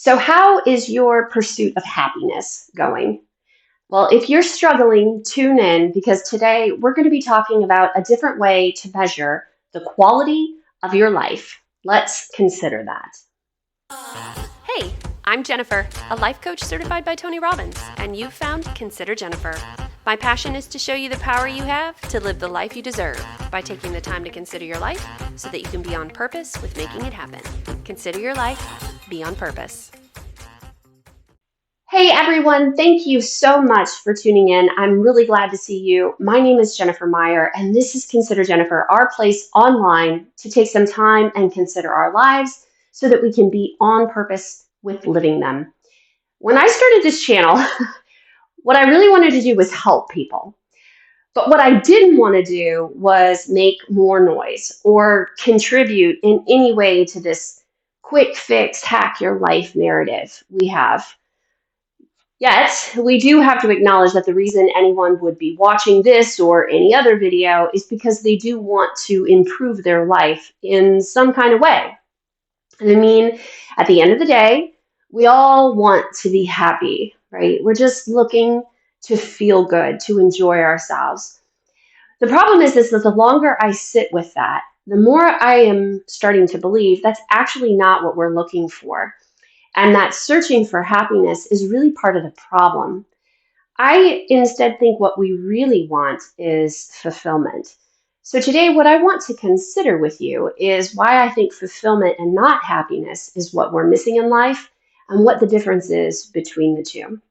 So, how is your pursuit of happiness going? Well, if you're struggling, tune in because today we're going to be talking about a different way to measure the quality of your life. Let's consider that. Hey, I'm Jennifer, a life coach certified by Tony Robbins, and you've found Consider Jennifer. My passion is to show you the power you have to live the life you deserve by taking the time to consider your life so that you can be on purpose with making it happen. Consider your life, be on purpose. Hey everyone, thank you so much for tuning in. I'm really glad to see you. My name is Jennifer Meyer, and this is Consider Jennifer, our place online to take some time and consider our lives so that we can be on purpose with living them. When I started this channel, what I really wanted to do was help people. But what I didn't want to do was make more noise or contribute in any way to this quick fix, hack your life narrative we have. Yet, we do have to acknowledge that the reason anyone would be watching this or any other video is because they do want to improve their life in some kind of way. And I mean, at the end of the day, we all want to be happy, right? We're just looking to feel good, to enjoy ourselves. The problem is that the longer I sit with that, the more I am starting to believe that's actually not what we're looking for. And that searching for happiness is really part of the problem. I instead think what we really want is fulfillment. So, today, what I want to consider with you is why I think fulfillment and not happiness is what we're missing in life and what the difference is between the two.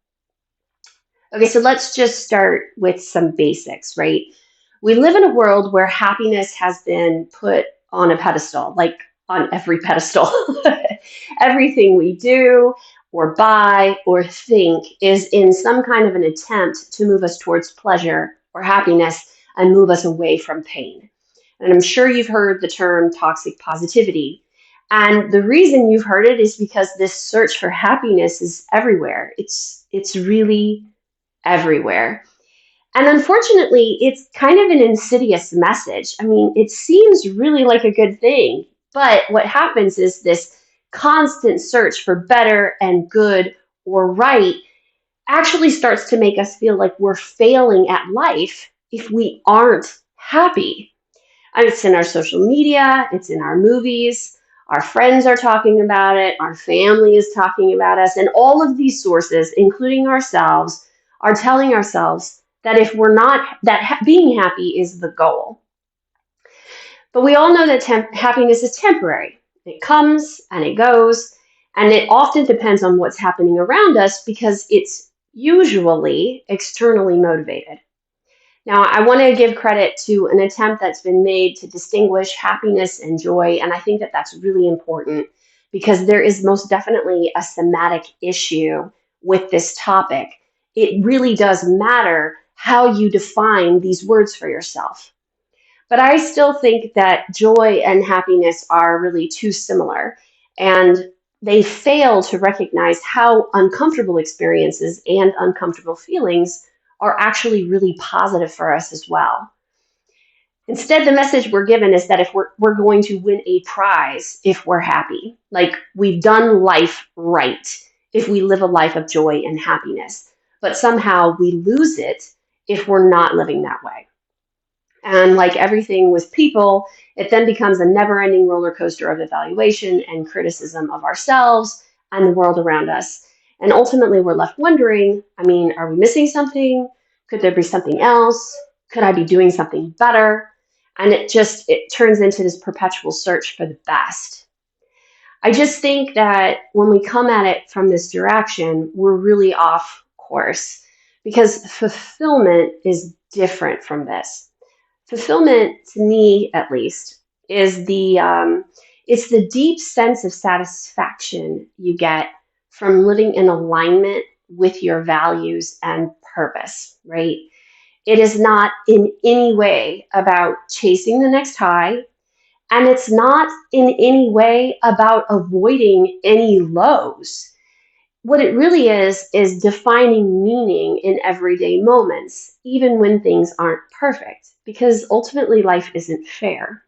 Okay, so let's just start with some basics, right? We live in a world where happiness has been put on a pedestal, like on every pedestal. Everything we do or buy or think is in some kind of an attempt to move us towards pleasure or happiness and move us away from pain. And I'm sure you've heard the term toxic positivity. And the reason you've heard it is because this search for happiness is everywhere. It's really everywhere. And unfortunately, it's kind of an insidious message. I mean, it seems really like a good thing, but what happens is this constant search for better and good or right actually starts to make us feel like we're failing at life if we aren't happy. And it's in our social media, it's in our movies, our friends are talking about it, our family is talking about us, and all of these sources, including ourselves, are telling ourselves that if we're not, being happy is the goal. But we all know that happiness is temporary. It comes and it goes, and it often depends on what's happening around us because it's usually externally motivated. Now, I want to give credit to an attempt that's been made to distinguish happiness and joy, and I think that that's really important because there is most definitely a somatic issue with this topic. It really does matter how you define these words for yourself. But I still think that joy and happiness are really too similar, and they fail to recognize how uncomfortable experiences and uncomfortable feelings are actually really positive for us as well. Instead, the message we're given is that if we're going to win a prize if we're happy, like we've done life right if we live a life of joy and happiness, but somehow we lose it if we're not living that way. And like everything with people, it then becomes a never ending roller coaster of evaluation and criticism of ourselves and the world around us. And ultimately, we're left wondering, I mean, are we missing something? Could there be something else? Could I be doing something better? And it turns into this perpetual search for the best. I just think that when we come at it from this direction, we're really off course because fulfillment is different from this. Fulfillment, to me at least, is it's the deep sense of satisfaction you get from living in alignment with your values and purpose, right? It is not in any way about chasing the next high, and it's not in any way about avoiding any lows. What it really is defining meaning in everyday moments, even when things aren't perfect, because ultimately life isn't fair.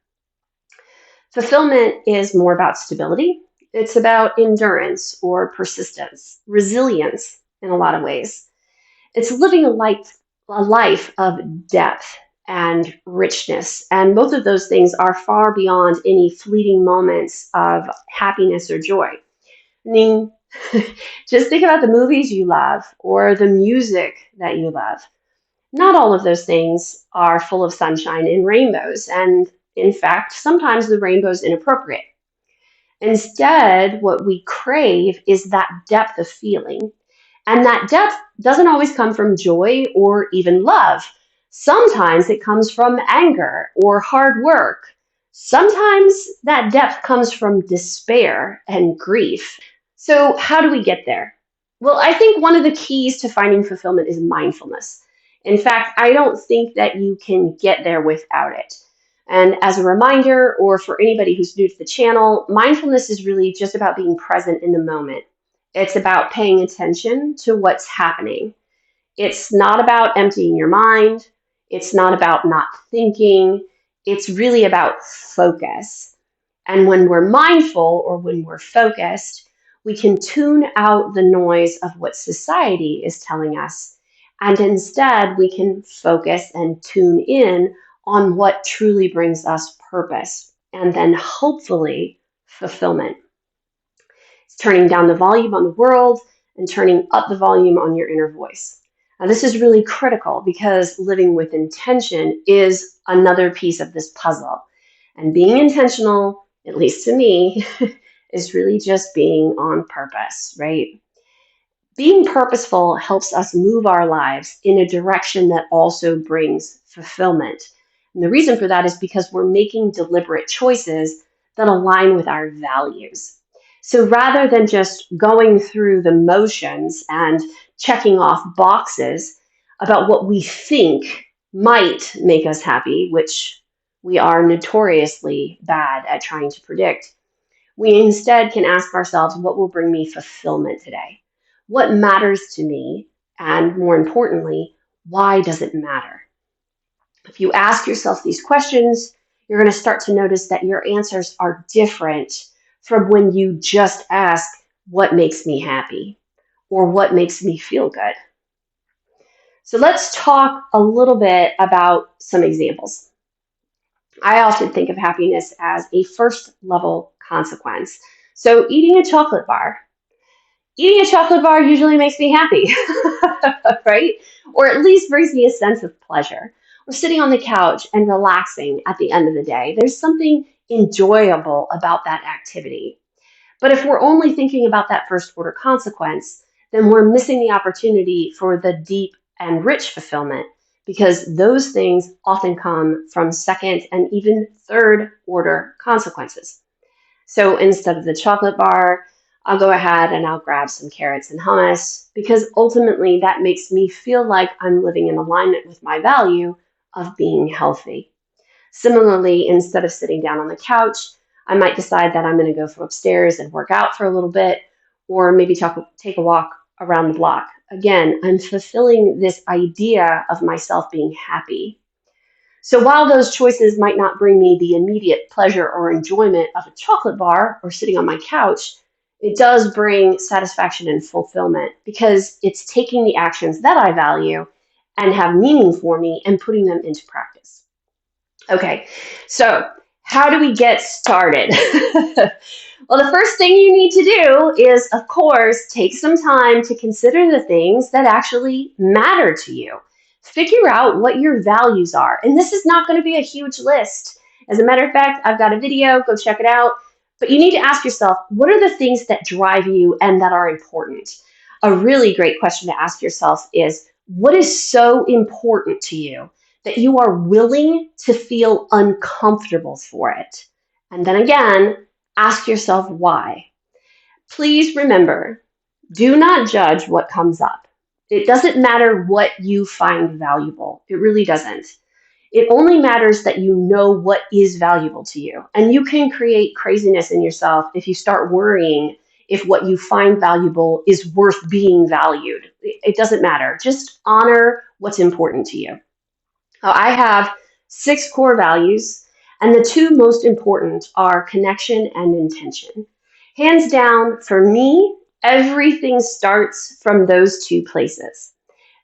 Fulfillment is more about stability It's about endurance or persistence, resilience in a lot of ways. It's living a life of depth and richness. And both of those things are far beyond any fleeting moments of happiness or joy. I mean, just think about the movies you love or the music that you love. Not all of those things are full of sunshine and rainbows. And in fact, sometimes the rainbow is inappropriate. Instead, what we crave is that depth of feeling. And that depth doesn't always come from joy or even love. Sometimes it comes from anger or hard work. Sometimes that depth comes from despair and grief. So, how do we get there? Well, I think one of the keys to finding fulfillment is mindfulness. In fact, I don't think that you can get there without it. And as a reminder, or for anybody who's new to the channel, mindfulness is really just about being present in the moment. It's about paying attention to what's happening. It's not about emptying your mind. It's not about not thinking. It's really about focus. And when we're mindful or when we're focused, we can tune out the noise of what society is telling us. And instead, we can focus and tune in on what truly brings us purpose and then hopefully fulfillment. It's turning down the volume on the world and turning up the volume on your inner voice. Now, this is really critical because living with intention is another piece of this puzzle. And being intentional, at least to me, is really just being on purpose, right? Being purposeful helps us move our lives in a direction that also brings fulfillment. And the reason for that is because we're making deliberate choices that align with our values. So rather than just going through the motions and checking off boxes about what we think might make us happy, which we are notoriously bad at trying to predict, we instead can ask ourselves, what will bring me fulfillment today? What matters to me? And more importantly, why does it matter? If you ask yourself these questions, you're going to start to notice that your answers are different from when you just ask, what makes me happy? Or what makes me feel good? So let's talk a little bit about some examples. I often think of happiness as a first level consequence. So eating a chocolate bar. Eating a chocolate bar usually makes me happy, right? Or at least brings me a sense of pleasure. Or sitting on the couch and relaxing at the end of the day. There's something enjoyable about that activity. But if we're only thinking about that first order consequence, then we're missing the opportunity for the deep and rich fulfillment because those things often come from second and even third order consequences. So instead of the chocolate bar, I'll go ahead and I'll grab some carrots and hummus because ultimately that makes me feel like I'm living in alignment with my value of being healthy. Similarly, instead of sitting down on the couch, I might decide that I'm going to go upstairs and work out for a little bit, or maybe take a walk around the block. Again, I'm fulfilling this idea of myself being happy. So while those choices might not bring me the immediate pleasure or enjoyment of a chocolate bar or sitting on my couch, it does bring satisfaction and fulfillment because it's taking the actions that I value and have meaning for me and putting them into practice. Okay, so how do we get started? Well, the first thing you need to do is, of course, take some time to consider the things that actually matter to you. Figure out what your values are. And this is not going to be a huge list. As a matter of fact, I've got a video, go check it out. But you need to ask yourself, what are the things that drive you and that are important? A really great question to ask yourself is, what is so important to you that you are willing to feel uncomfortable for it? And then again, ask yourself why. Please remember, do not judge what comes up. It doesn't matter what you find valuable. It really doesn't. It only matters that you know what is valuable to you. And you can create craziness in yourself if you start worrying if what you find valuable is worth being valued. It doesn't matter. Just honor what's important to you. I have 6 core values, and the two most important are connection and intention. Hands down, for me, everything starts from those two places.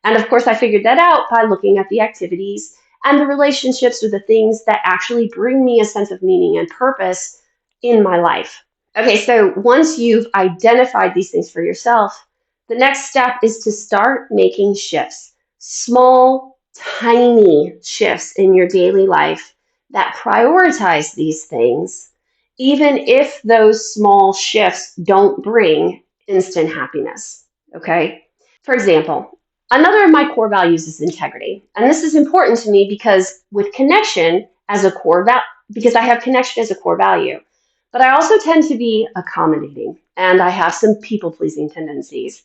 And of course, I figured that out by looking at the activities and the relationships or the things that actually bring me a sense of meaning and purpose in my life. Okay, so once you've identified these things for yourself, the next step is to start making shifts, small, tiny shifts in your daily life that prioritize these things, even if those small shifts don't bring instant happiness. Okay? For example, another of my core values is integrity. And this is important to me because with connection as a core because I have connection as a core value. But I also tend to be accommodating and I have some people pleasing tendencies.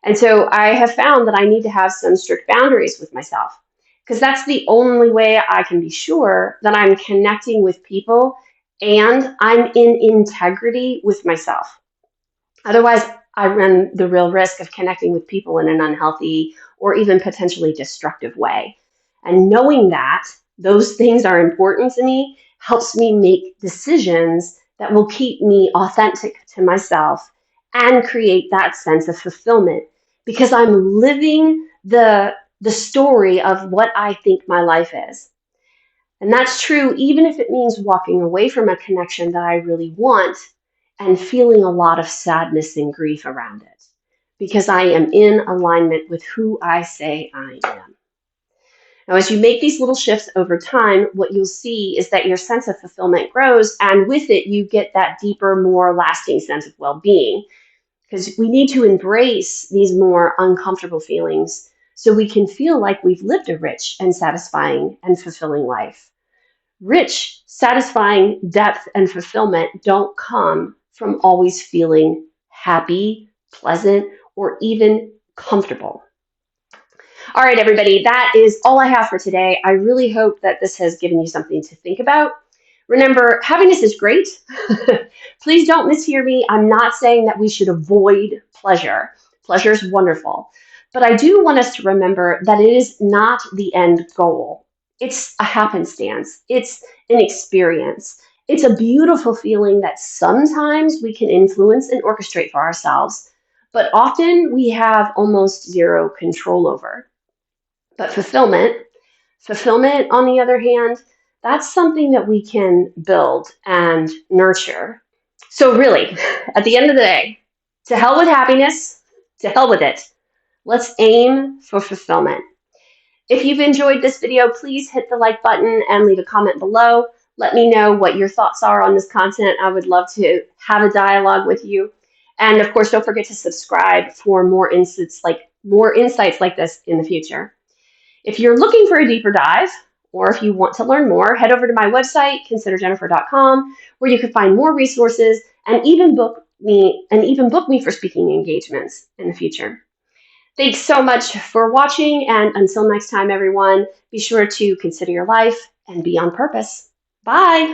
And so I have found that I need to have some strict boundaries with myself because that's the only way I can be sure that I'm connecting with people and I'm in integrity with myself. Otherwise, I run the real risk of connecting with people in an unhealthy or even potentially destructive way. And knowing that those things are important to me helps me make decisions that will keep me authentic to myself and create that sense of fulfillment because I'm living the story of what I think my life is. And that's true even if it means walking away from a connection that I really want and feeling a lot of sadness and grief around it because I am in alignment with who I say I am. Now, as you make these little shifts over time, what you'll see is that your sense of fulfillment grows, and with it, you get that deeper, more lasting sense of well being because we need to embrace these more uncomfortable feelings so we can feel like we've lived a rich and satisfying and fulfilling life. Rich, satisfying depth and fulfillment don't come from always feeling happy, pleasant, or even comfortable. All right, everybody, that is all I have for today. I really hope that this has given you something to think about. Remember, happiness is great. Please don't mishear me. I'm not saying that we should avoid pleasure. Pleasure is wonderful. But I do want us to remember that it is not the end goal. It's a happenstance, it's an experience. It's a beautiful feeling that sometimes we can influence and orchestrate for ourselves, but often we have almost zero control over. But fulfillment, on the other hand, that's something that we can build and nurture. So, really, at the end of the day, to hell with happiness, to hell with it. Let's aim for fulfillment. If you've enjoyed this video, please hit the like button and leave a comment below. Let me know what your thoughts are on this content. I would love to have a dialogue with you. And of course, don't forget to subscribe for more insights like this in the future. If you're looking for a deeper dive, or if you want to learn more, head over to my website, considerjennifer.com, where you can find more resources and even book me for speaking engagements in the future. Thanks so much for watching, and until next time, everyone, be sure to consider your life and be on purpose. Bye!